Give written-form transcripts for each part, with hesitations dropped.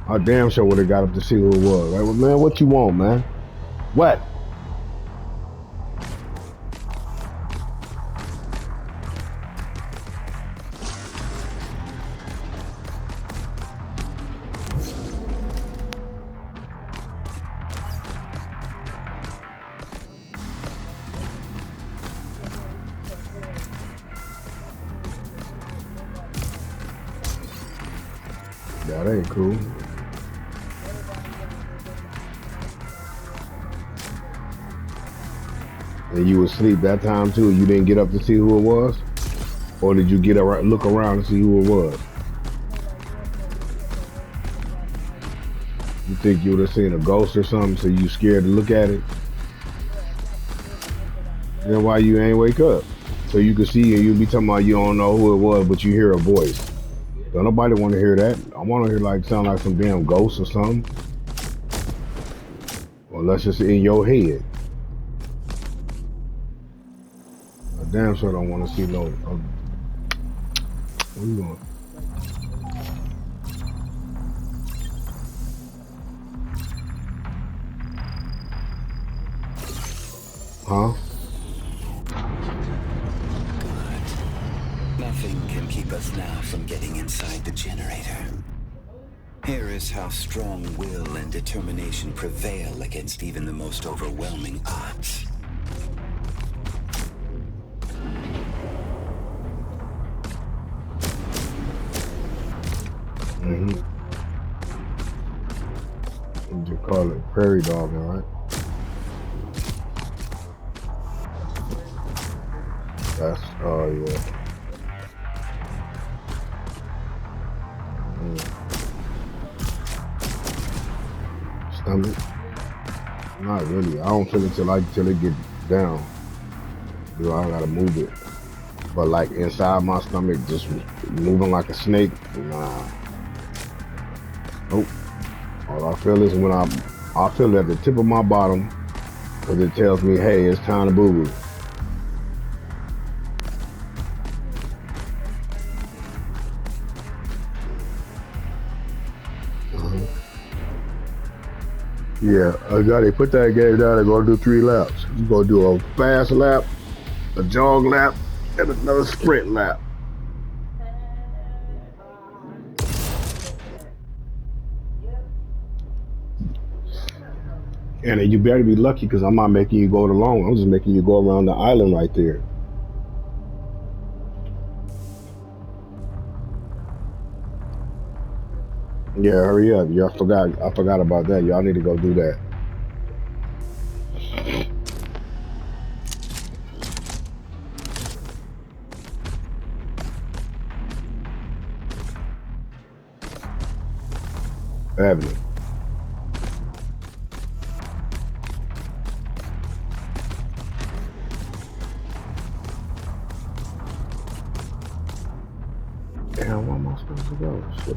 I damn sure would have got up to see who it was. Like, well, man, what you want, man? What? That ain't cool. And you was asleep that time too. You didn't get up to see who it was, or did you get around, look around and see who it was? You think you would have seen a ghost or something, so you scared to look at it? Then why you ain't wake up? So you could see and you be talking about you don't know who it was, but you hear a voice. Don't nobody want to hear that. I want to hear like sound like some damn ghost or something. Or unless it's in your head. I damn sure don't want to see no. What you doing? Huh? Nothing can keep us now from getting inside the generator. Here is how strong will and determination prevail against even the most overwhelming odds. Mm-hmm. You call it prairie dogging, right? That's, oh yeah. Stomach? Not really. I don't feel it till it get down. You know, I gotta move it. But like inside my stomach, just moving like a snake, nah. Nope. All I feel is when I feel it at the tip of my bottom, because it tells me, hey, it's time to boo boo. Yeah, I got it. Put that game down and go do 3 laps. You gonna do a fast lap, a jog lap, and another sprint lap. And you better be lucky because I'm not making you go it alone. I'm just making you go around the island right there. Yeah, hurry up. Y'all forgot. I forgot about that. Y'all need to go do that. Avenue. Damn, where am I supposed to go? Shit.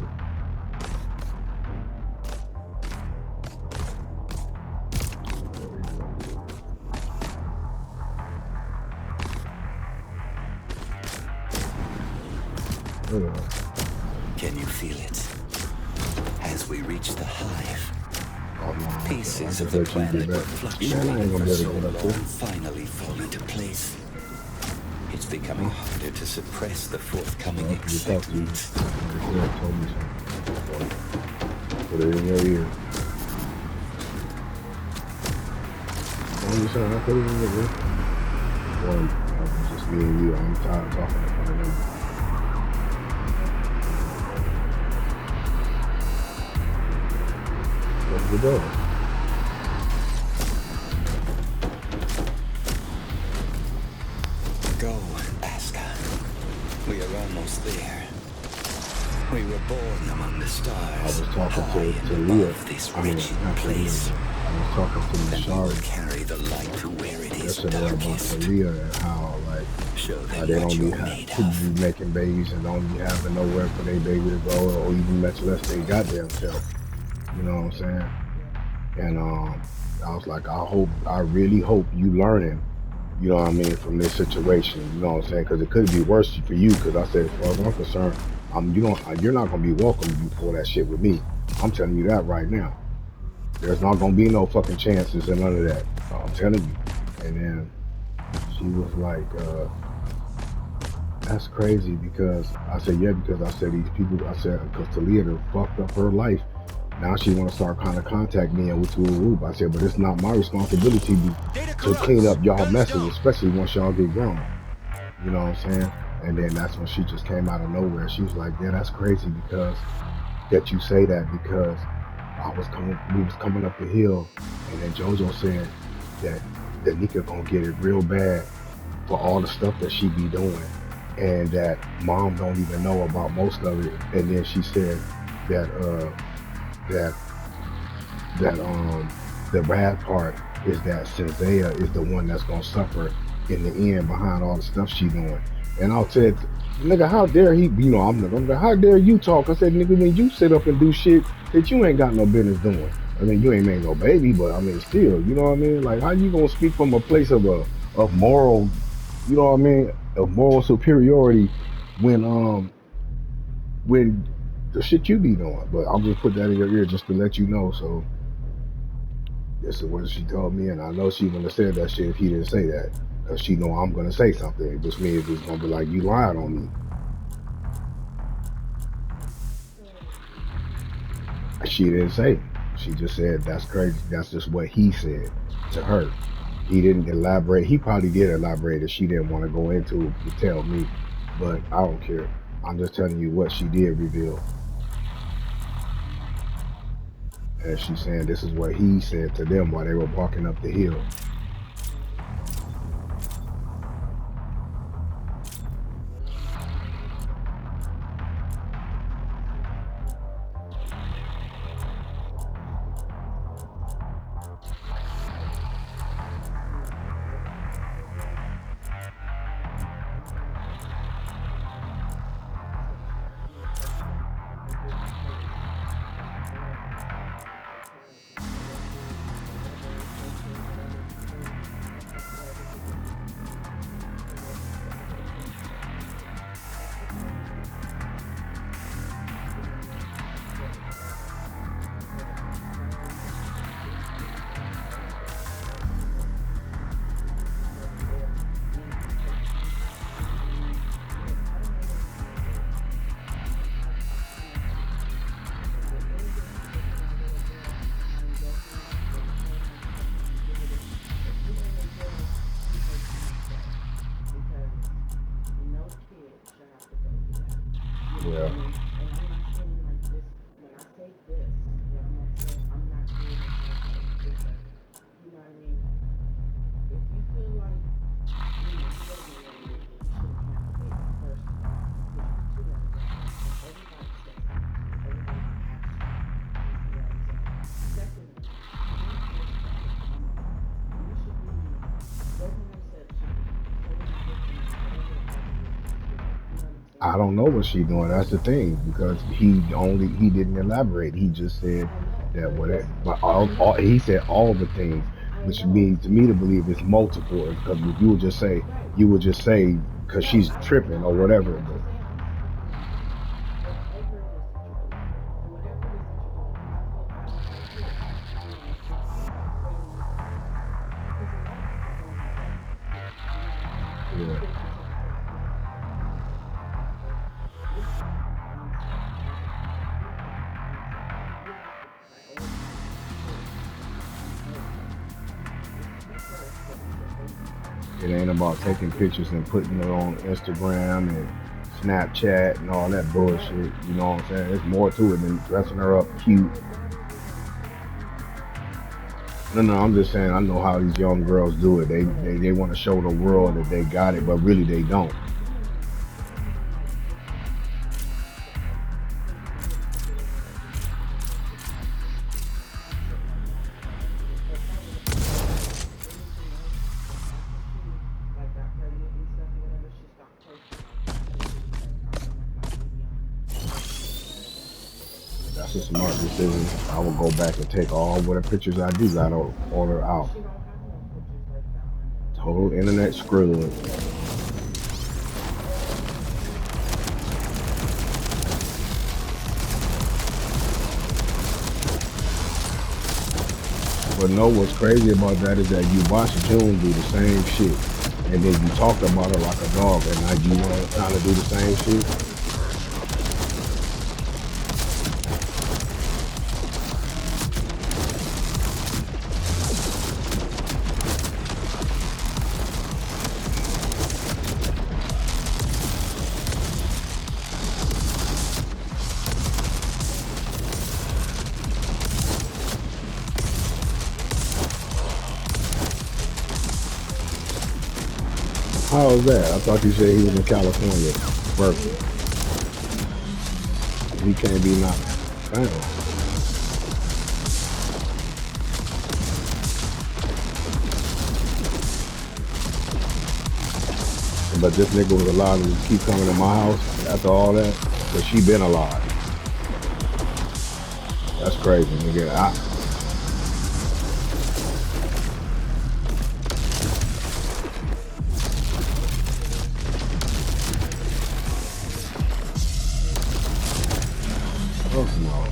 Can you feel it? As we reach the hive, Oh, no, pieces I of the bet you get planet were back. Man, I ain't fluctuating gonna for be so able to get up long there. finally fall into place. It's becoming harder to suppress the forthcoming I can talk to you. excitement. You told me something. Put it in your ear. I'm just saying, I put it in your ear. Boy, it's just me and you. I'm tired of talking in front of them. Close the door. Go, Aska. We are almost there. We were born among the I stars, was talking high and to Leah. above this I mean, wretched not to Leah, place. but I was talking to And we will Mashari carry the light to where it is yesterday about darkest. Leah and how like Show how them they what don't be you're made people of. be making babies and don't be having nowhere for their baby to go or even much less they goddamn self. You know what I'm saying? And I was like, I really hope you learning. You know what I mean from this situation. You know what I'm saying? Because it could be worse for you. Because I said, as far as I'm concerned. You're not gonna be welcome if you pull that shit with me. I'm telling you that right now. There's not gonna be no fucking chances and none of that. I'm telling you. And then she was like, that's crazy because I said, yeah, because I said these people, I said, because Talia done fucked up her life. Now she want to start kind of contact me and to a group. I said, but it's not my responsibility to clean up y'all messes, especially once y'all get grown. You know what I'm saying? And then that's when she just came out of nowhere. She was like, yeah, that's crazy because that you say that because we was coming up the hill, and then JoJo said that Danica gonna get it real bad for all the stuff that she be doing, and that mom don't even know about most of it. And then she said that that the bad part is that Cynthia is the one that's gonna suffer in the end behind all the stuff she doing. And I said, nigga, how dare he? You know, I'm like, how dare you talk? I said, nigga, when you sit up and do shit that you ain't got no business doing. I mean, you ain't made no baby, but I mean, still, you know what I mean? Like, how you gonna speak from a place of moral, you know what I mean, of moral superiority when the shit you be doing? But I'll just put that in your ear just to let you know. So this is what she told me, and I know she wouldn't have said that shit if he didn't say that, cause she know I'm gonna say something, which means it's gonna be like you lying on me. She didn't say. She just said that's crazy. That's just what he said to her. He didn't elaborate. He probably did elaborate if she didn't want to go into to tell me, but I don't care. I'm just telling you what she did reveal, and she's saying this is what he said to them while they were walking up the hill. Yeah. I don't know what she doing. That's the thing because he didn't elaborate. He just said that what it, but all he said all the things, which means to me to believe it's multiple. Because if you would just say because she's tripping or whatever. But yeah, it ain't about taking pictures and putting it on Instagram and Snapchat and all that bullshit. You know what I'm saying? There's more to it than dressing her up cute. No, no, I'm just saying I know how these young girls do it. They want to show the world that they got it, but really they don't. That's a smart decision. I will go back and take all what the pictures I do got to order out. Total internet screwing. But no, what's crazy about that is that you watch June do the same shit, and then you talk about her like a dog, and now you trying to do the same shit. How is that? I thought you said he was in California, Berkeley. He can't be knocked down. But this nigga was allowed to keep coming to my house after all that, but she been alive. That's crazy, nigga. Oh no.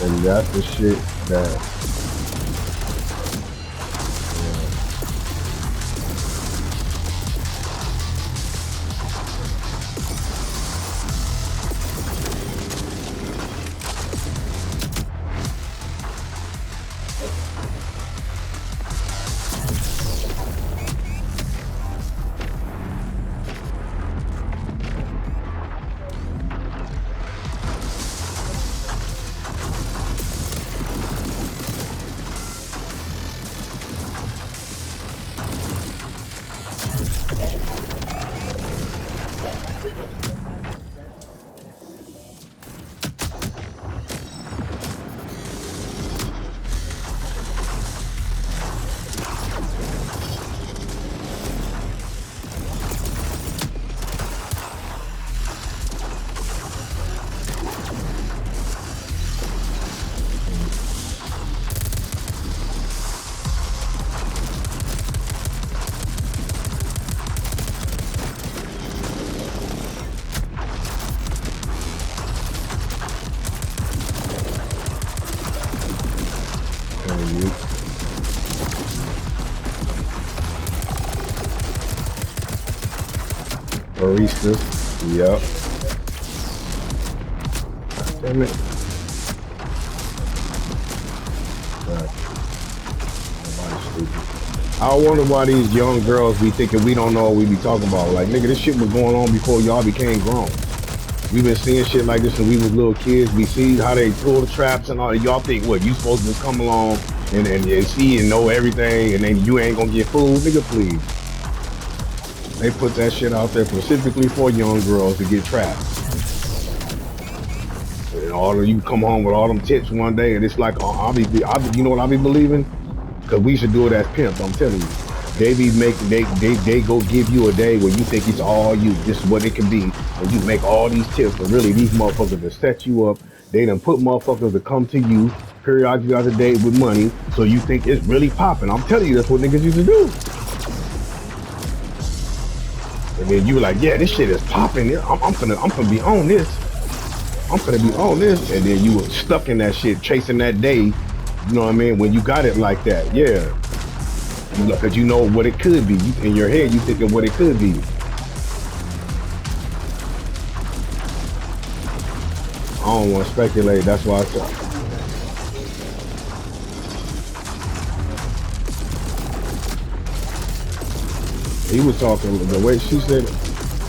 And that's the shit that you baristas. Yep. Damn it. Right. Nobody's stupid. I wonder why these young girls be thinking we don't know what we be talking about. Like, nigga, this shit was going on before y'all became grown. We've been seeing shit like this when we was little kids. We see how they pull the traps and all that. Y'all think, what, you supposed to just come along and see and know everything and then you ain't gonna get fooled? Nigga, please. They put that shit out there specifically for young girls to get trapped. And all of you come home with all them tits one day and it's like, oh, you know what I be believing? Cause we should do it as pimps, I'm telling you. They be making, they go give you a day where you think it's all you, this is what it can be. And you make all these tips, but really these motherfuckers that set you up, they done put motherfuckers to come to you periodically throughout the day with money, so you think it's really popping. I'm telling you, that's what niggas used to do. And then you were like, yeah, this shit is popping. I'm gonna be on this. I'm gonna be on this. And then you were stuck in that shit, chasing that day. You know what I mean? When you got it like that, yeah. Because you know what it could be. In your head, you thinking what it could be. don't want to speculate. That's why I said he was talking the way she said it.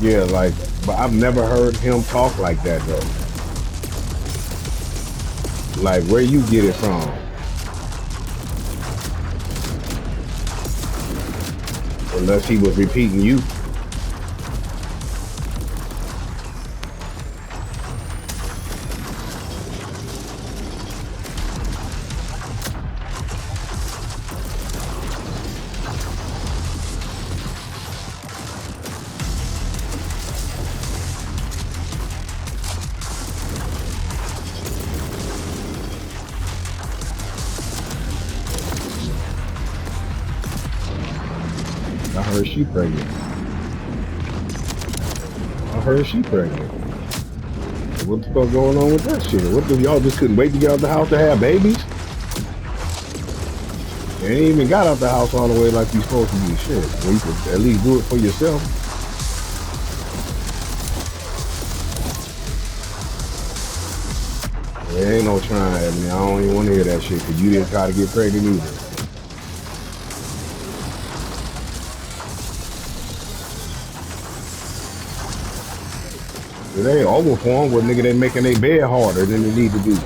Yeah, like, but I've never heard him talk like that though. Like, where you get it from? Unless he was repeating you. I heard she pregnant. I heard she pregnant. What the fuck going on with that shit? What the y'all just couldn't wait to get out the house to have babies? They ain't even got out the house all the way like you supposed to be. Shit. Well, you could at least do it for yourself. There ain't no trying, man. I don't even want to hear that shit because you didn't try to get pregnant either. It ain't over for them, but nigga, they making their bed harder than they need to be.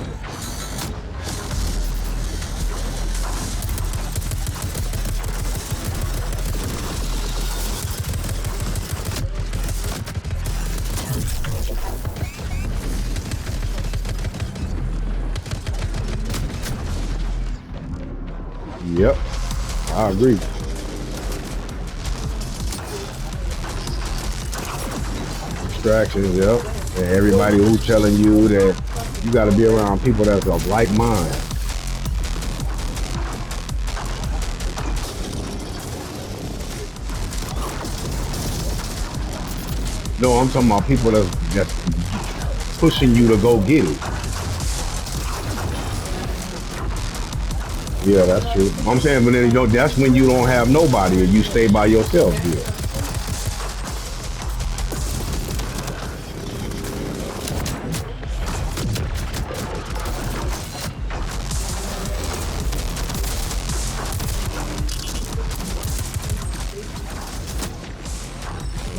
Yep, I agree. Distractions, yep. And everybody who's telling you that you got to be around people that's of like mind. No, I'm talking about people that's pushing you to go get it. Yeah, that's true. I'm saying, but then you know, that's when you don't have nobody and you stay by yourself. Yeah.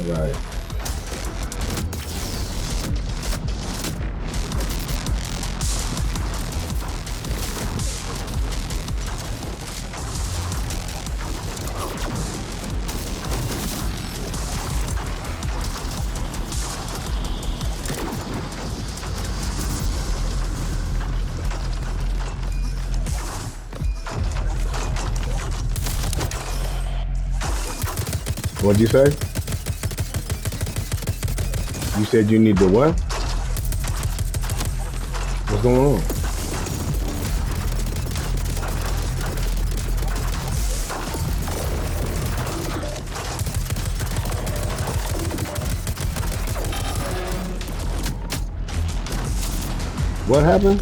Right. What'd you say? You said you need the what? What's going on? What happened?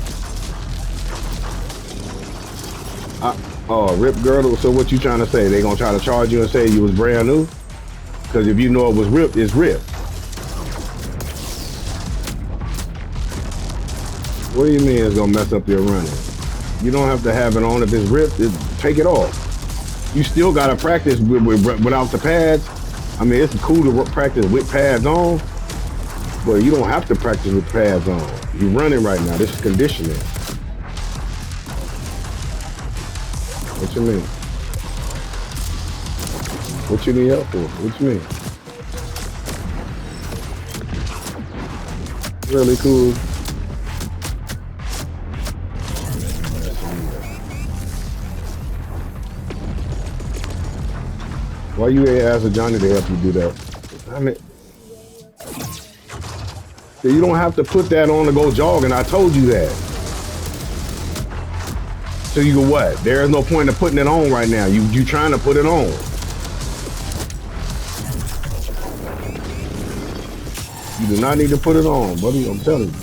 Oh, rip girdle. So what you trying to say? They gonna try to charge you and say you was brand new? Because if you know it was ripped, it's ripped. What do you mean it's gonna mess up your running? You don't have to have it on if it's ripped. Take it off. You still gotta practice without the pads. I mean, it's cool to practice with pads on, but you don't have to practice with pads on. You're running right now. This is conditioning. What you mean? What you need help for? What you mean? Really cool. Why you ain't asking Johnny to help you do that? I mean, you don't have to put that on to go jogging. I told you that. So you go what? There is no point in putting it on right now. You trying to put it on. You do not need to put it on, buddy. I'm telling you.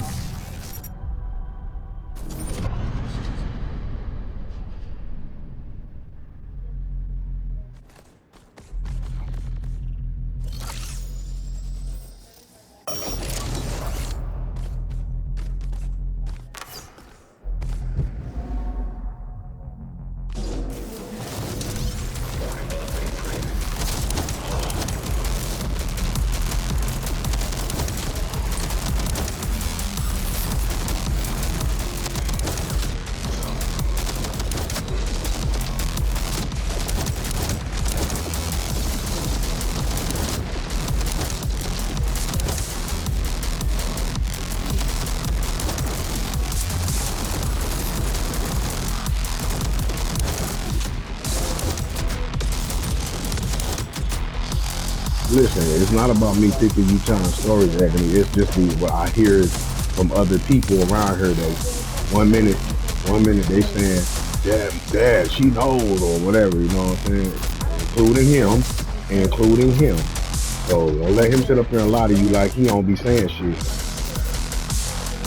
listen, it's not about me thinking you telling stories, Anthony. It's just what I hear from other people around here that one minute, 1 minute they saying, Dad, she knows or whatever, you know what I'm saying? Including him. So don't let him sit up here and lie to you like he don't be saying shit.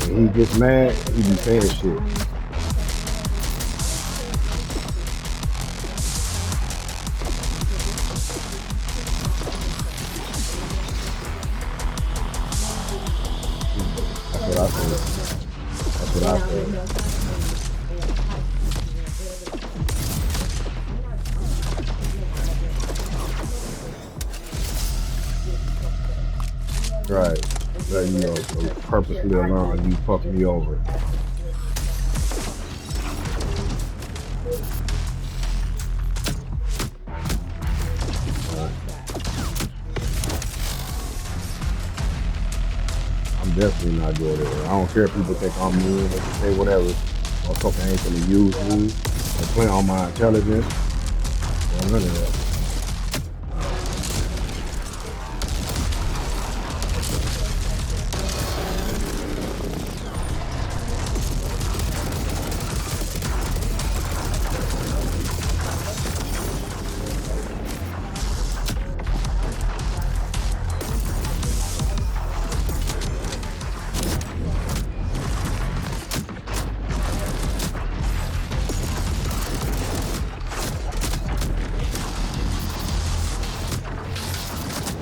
When he gets mad, he be saying shit. That's what I said. That's what I said. Right. That, you know, so purposely allowing you fucking me over. I'm definitely not doing it. I don't care if people think I'm mean, they can say whatever. Motherfucker ain't gonna use me and play on my intelligence. Or none of that.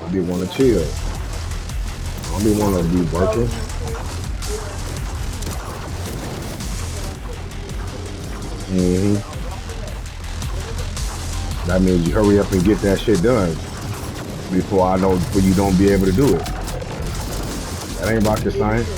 I be wanna chill. I don't be wanna be working. That means you hurry up and get that shit done before you don't be able to do it. That ain't rocket science.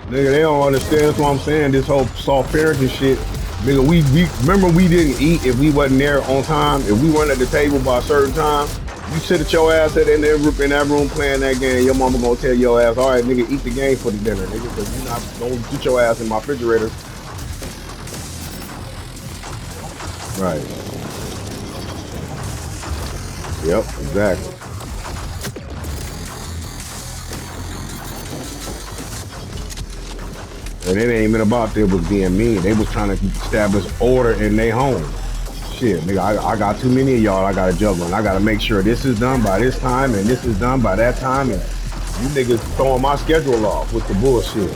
Nigga, they don't understand. That's what I'm saying. This whole soft parenting shit. Nigga, we remember we didn't eat if we wasn't there on time. If we weren't at the table by a certain time, you sit at your ass in that room playing that game. Your mama gonna tell your ass, all right, nigga, eat the game for the dinner, nigga, because you not don't get your ass in my refrigerator. Right. Yep, exactly. And it ain't even about them was being mean. They was trying to establish order in their home. Shit, nigga, I got too many of y'all I gotta juggle. And I gotta make sure this is done by this time and this is done by that time. And you niggas throwing my schedule off with the bullshit.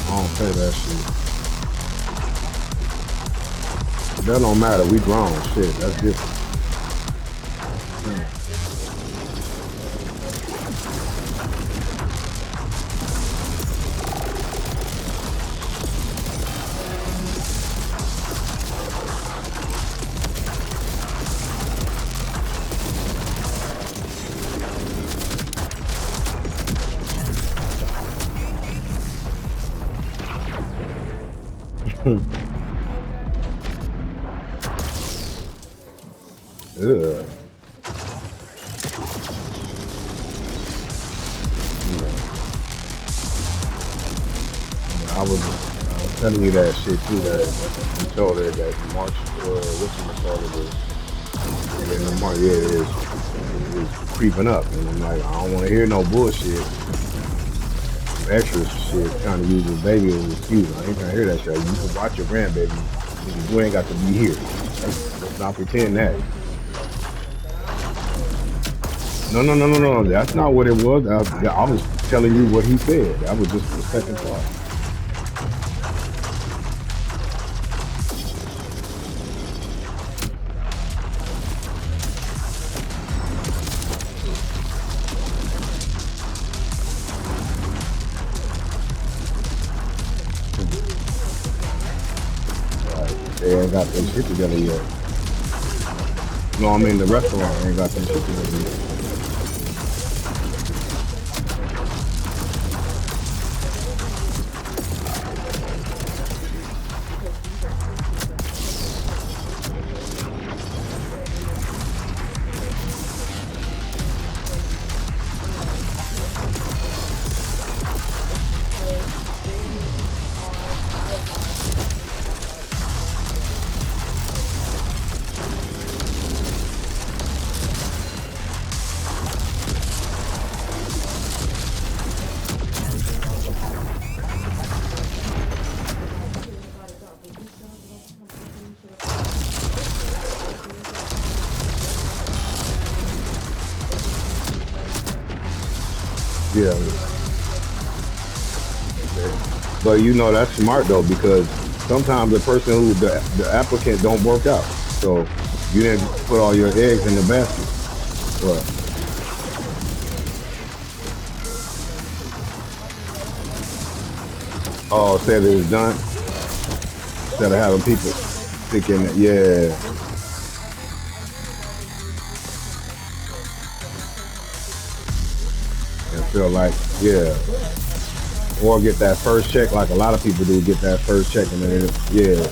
I don't say that shit. That don't matter. We grown. Shit, that's different. Ugh. I was telling you that shit too. That you told her that March, what you call it is, and then the March, yeah, it's creeping up, and I'm like, I don't want to hear no bullshit, extra shit, trying to use his baby as an excuse. I ain't trying to hear that shit. You can watch your grandbaby. You ain't got to be here. Let's not pretend that. No. That's not what it was. I was telling you what he said. That was just the second part. They ain't got their shit together yet. No, I mean the restaurant ain't got their shit together yet. Yeah, but you know that's smart though because sometimes the person who the applicant don't work out. So you didn't put all your eggs in the basket. But oh, said it was done instead of having people picking it. Yeah, and feel like yeah, or get that first check like a lot of people do. Get that first check and then yeah,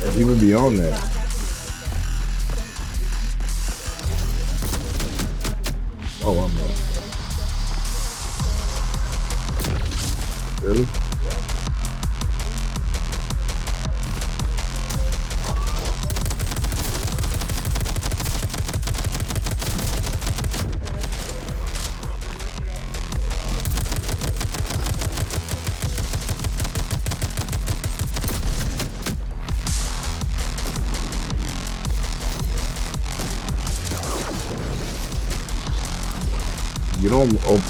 and people be on that. Oh, I'm really.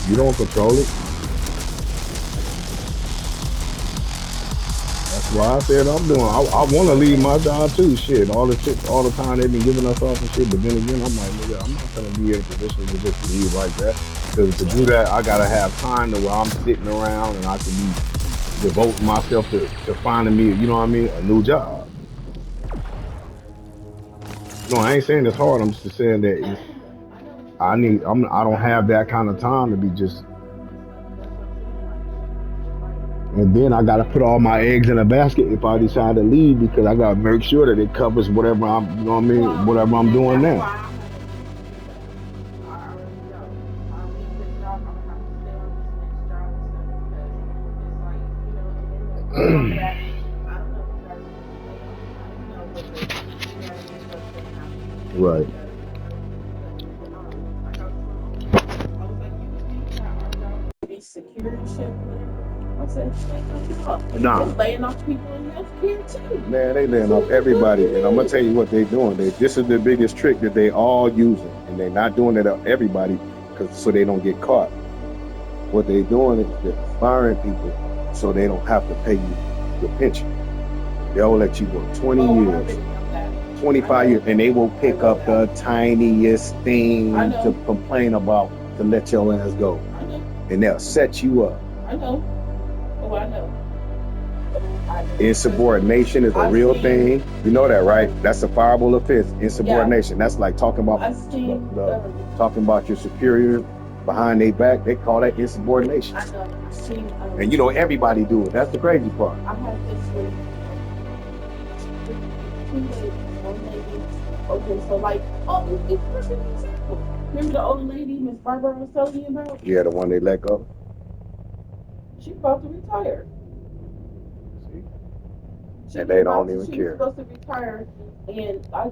You don't control it. That's why I said I'm doing. I want to leave my job too. Shit, all the shit, all the time they've been giving us off and shit. But then again, I'm like, nigga, I'm not gonna be in a position to just leave like that. Because to do that, I gotta have time to where I'm sitting around and I can be devoting myself to finding me. You know what I mean? A new job. No, I ain't saying it's hard. I'm just saying that it's. I need. I don't have that kind of time to be just. And then I gotta put all my eggs in a basket if I decide to leave because I gotta make sure that it covers whatever I'm, you know what I mean, whatever I'm doing now. Right. Security shit, whatever. I said, Nah, it's laying off people in healthcare too. man, they laying off everybody, and I'm gonna tell you what they doing. This is the biggest trick that they all using, and they're not doing it to everybody, because so they don't get caught. What they doing is they're firing people, so they don't have to pay you your pension. They'll let you work 20 years, 25 years, and they will pick up the tiniest thing to complain about to let your ass go, and they'll set you up. I know. Oh, I know. Insubordination is a real thing. You know that, right? That's a fireable offense. Insubordination. That's like talking about talking about your superior behind their back. They call that insubordination. I know. And you know everybody do it. That's the crazy part. I had this with two ladies, one lady. Okay, so like, it's perfect example. Remember the old lady Miss Barbara was telling you about? Yeah, the one they let go. She about to retire. See? And they don't even She was care. supposed to retire, and I